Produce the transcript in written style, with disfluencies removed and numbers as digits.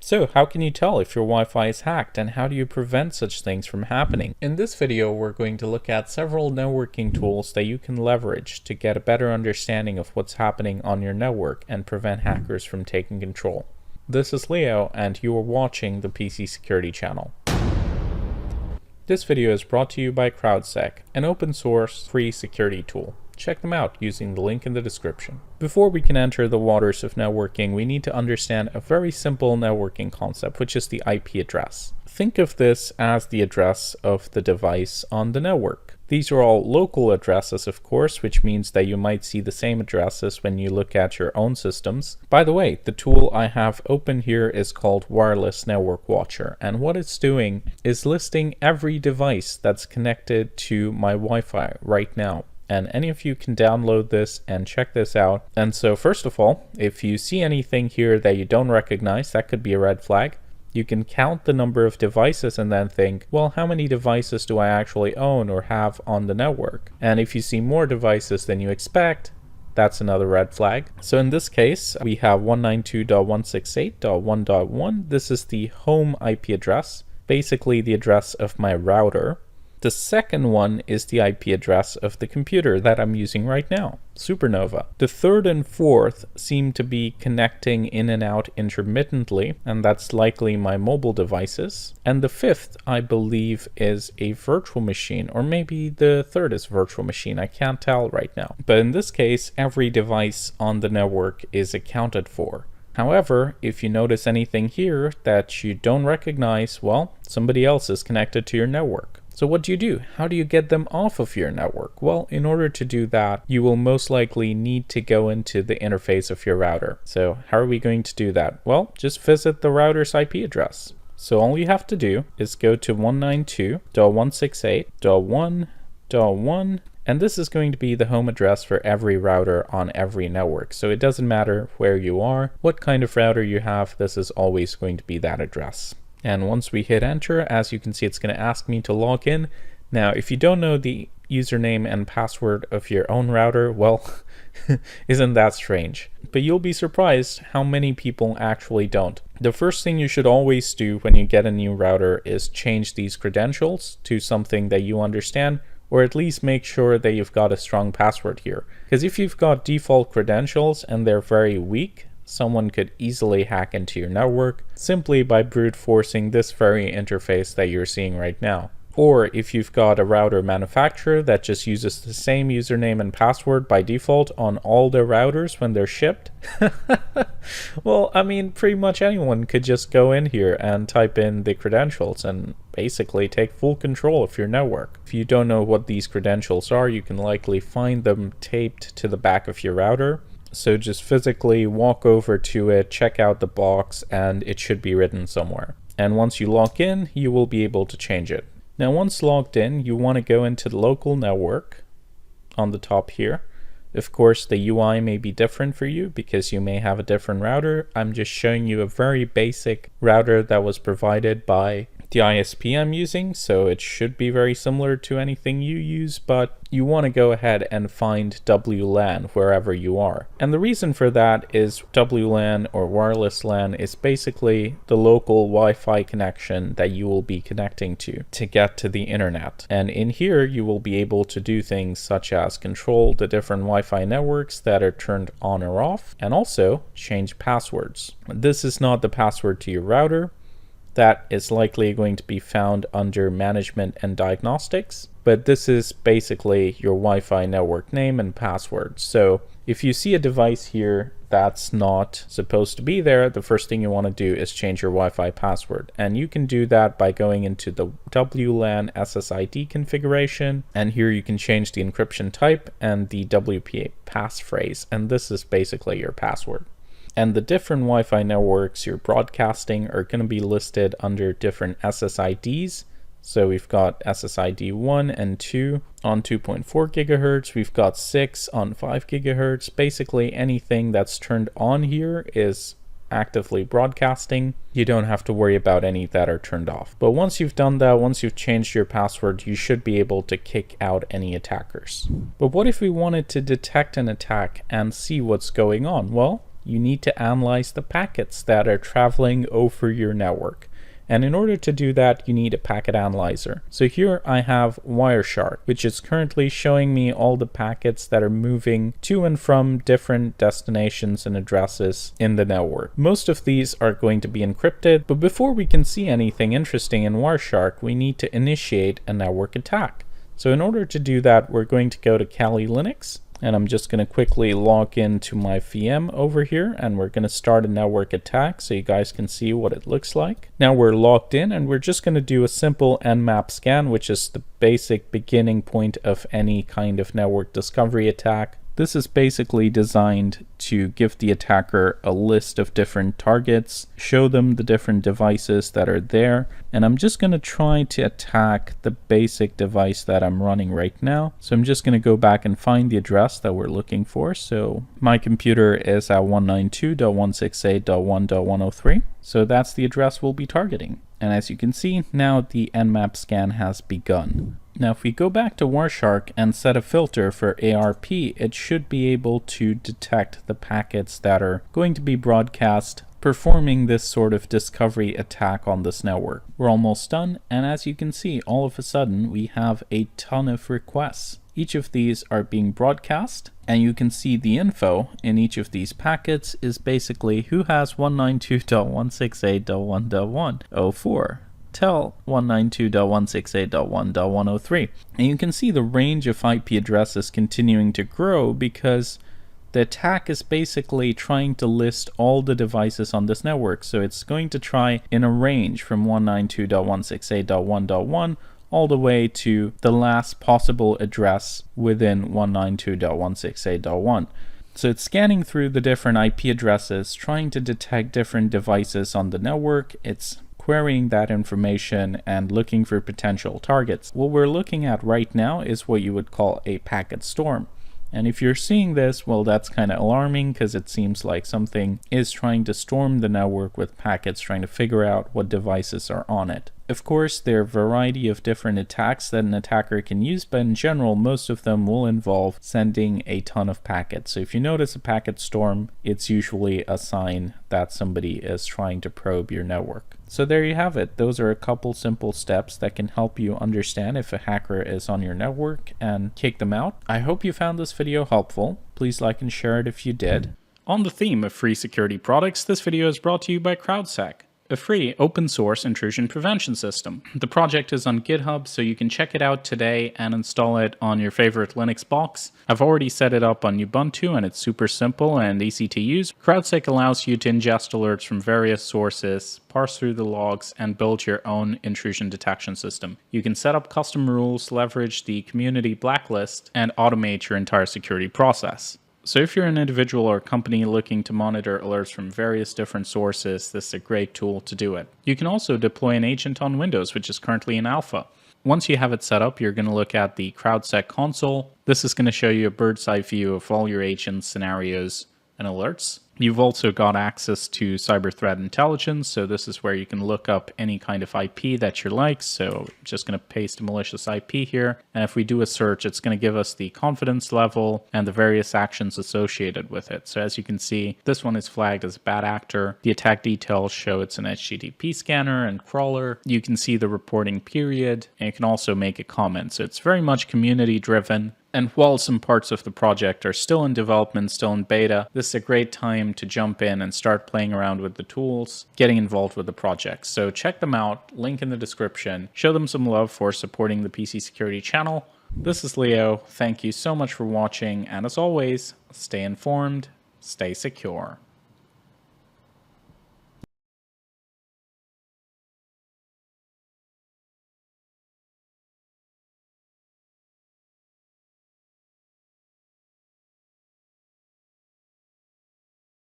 So how can you tell if your Wi-Fi is hacked, and how do you prevent such things from happening? In this video, we're going to look at several networking tools that you can leverage to get a better understanding of what's happening on your network and prevent hackers from taking control. This is Leo, and you are watching the PC Security channel. This video is brought to you by Crowdsac, an open source free security tool. Check them out using the link in the description. Before we can enter the waters of networking, we need to understand a very simple networking concept, which is the IP address. Think of this as the address of the device on the network. These are all local addresses, of course, which means that you might see the same addresses when you look at your own systems. By the way, the tool I have open here is called Wireless Network Watcher, and what it's doing is listing every device that's connected to my Wi-Fi right now. And any of you can download this and check this out. And so first of all, if you see anything here that you don't recognize, that could be a red flag. You can count the number of devices and then think, well, how many devices do I actually own or have on the network? And if you see more devices than you expect, that's another red flag. So in this case, we have 192.168.1.1. This is the home IP address, basically the address of my router. The second one is the IP address of the computer that I'm using right now, Supernova. The third and fourth seem to be connecting in and out intermittently, and that's likely my mobile devices. And the fifth, I believe, is a virtual machine, or maybe the third is virtual machine. I can't tell right now. But in this case, every device on the network is accounted for. However, if you notice anything here that you don't recognize, well, somebody else is connected to your network. So what do? How do you get them off of your network? Well, in order to do that, you will most likely need to go into the interface of your router. So how are we going to do that? Well, just visit the router's IP address. So all you have to do is go to 192.168.1.1, and this is going to be the home address for every router on every network. So it doesn't matter where you are, what kind of router you have, this is always going to be that address. And once we hit enter, as you can see, it's going to ask me to log in. Now, if you don't know the username and password of your own router, well, isn't that strange? But you'll be surprised how many people actually don't. The first thing you should always do when you get a new router is change these credentials to something that you understand, or at least make sure that you've got a strong password here. Because if you've got default credentials and they're very weak, someone could easily hack into your network simply by brute forcing this very interface that you're seeing right now. Or if you've got a router manufacturer that just uses the same username and password by default on all their routers when they're shipped, well, I mean, pretty much anyone could just go in here and type in the credentials and basically take full control of your network. If you don't know what these credentials are, you can likely find them taped to the back of your router. So just physically walk over to it, check out the box, and it should be written somewhere. And once you log in, you will be able to change it. Now, once logged in, you want to go into the local network on the top here. Of course, the UI may be different for you because you may have a different router. I'm just showing you a very basic router that was provided by the ISP I'm using, so it should be very similar to anything you use, but you want to go ahead and find WLAN wherever you are. And the reason for that is WLAN, or wireless LAN, is basically the local Wi-Fi connection that you will be connecting to get to the internet. And in here you will be able to do things such as control the different Wi-Fi networks that are turned on or off, and also change passwords. This is not the password to your router. That is likely going to be found under management and diagnostics, but this is basically your Wi-Fi network name and password. So if you see a device here that's not supposed to be there, the first thing you want to do is change your Wi-Fi password. And you can do that by going into the WLAN SSID configuration, and here you can change the encryption type and the WPA passphrase, and this is basically your password. And the different Wi-Fi networks you're broadcasting are going to be listed under different SSIDs. So we've got SSID 1 and 2 on 2.4 gigahertz. We've got 6 on 5 gigahertz. Basically anything that's turned on here is actively broadcasting. You don't have to worry about any that are turned off. But once you've done that, once you've changed your password, you should be able to kick out any attackers. But what if we wanted to detect an attack and see what's going on? Well, you need to analyze the packets that are traveling over your network. And in order to do that, you need a packet analyzer. So here I have Wireshark, which is currently showing me all the packets that are moving to and from different destinations and addresses in the network. Most of these are going to be encrypted, but before we can see anything interesting in Wireshark, we need to initiate a network attack. So in order to do that, we're going to go to Kali Linux. And I'm just going to quickly log into my VM over here, and we're going to start a network attack so you guys can see what it looks like. Now we're logged in, and we're just going to do a simple Nmap Scan, which is the basic beginning point of any kind of network discovery attack. This is basically designed to give the attacker a list of different targets, show them the different devices that are there, and I'm just going to try to attack the basic device that I'm running right now. So I'm just going to go back and find the address that we're looking for. So my computer is at 192.168.1.103. So that's the address we'll be targeting. And as you can see, now the Nmap scan has begun. Now if we go back to Wireshark and set a filter for ARP, it should be able to detect the packets that are going to be broadcast performing this sort of discovery attack on this network. We're almost done, and as you can see, all of a sudden we have a ton of requests. Each of these are being broadcast, and you can see the info in each of these packets is basically who has 192.168.1.104. Tell 192.168.1.103. And you can see the range of IP addresses continuing to grow because the attack is basically trying to list all the devices on this network. So it's going to try in a range from 192.168.1.1 all the way to the last possible address within 192.168.1. So it's scanning through the different IP addresses, trying to detect different devices on the network. It's querying that information and looking for potential targets. What we're looking at right now is what you would call a packet storm. And if you're seeing this, well, that's kind of alarming because it seems like something is trying to storm the network with packets, trying to figure out what devices are on it. Of course, there are a variety of different attacks that an attacker can use, but in general, most of them will involve sending a ton of packets. So if you notice a packet storm, it's usually a sign that somebody is trying to probe your network. So there you have it. Those are a couple simple steps that can help you understand if a hacker is on your network and kick them out. I hope you found this video helpful. Please like and share it if you did. On the theme of free security products, this video is brought to you by Crowdsac, a free open source intrusion prevention system. The project is on GitHub, so you can check it out today and install it on your favorite Linux box. I've already set it up on Ubuntu and it's super simple and easy to use. Crowdsac allows you to ingest alerts from various sources, parse through the logs, and build your own intrusion detection system. You can set up custom rules, leverage the community blacklist, and automate your entire security process. So if you're an individual or company looking to monitor alerts from various different sources, this is a great tool to do it. You can also deploy an agent on Windows, which is currently in alpha. Once you have it set up, you're going to look at the Crowdsac console. This is going to show you a bird's eye view of all your agent scenarios and alerts. You've also got access to cyber threat intelligence, so this is where you can look up any kind of IP that you like. So I'm just going to paste a malicious IP here, and if we do a search, it's going to give us the confidence level and the various actions associated with it. So as you can see, this one is flagged as a bad actor. The attack details show it's an HTTP scanner and crawler. You can see the reporting period, and you can also make a comment. So it's very much community driven. And while some parts of the project are still in development, still in beta, this is a great time to jump in and start playing around with the tools, getting involved with the project. So check them out, link in the description. Show them some love for supporting the PC Security channel. This is Leo. Thank you so much for watching, and as always, stay informed, stay secure.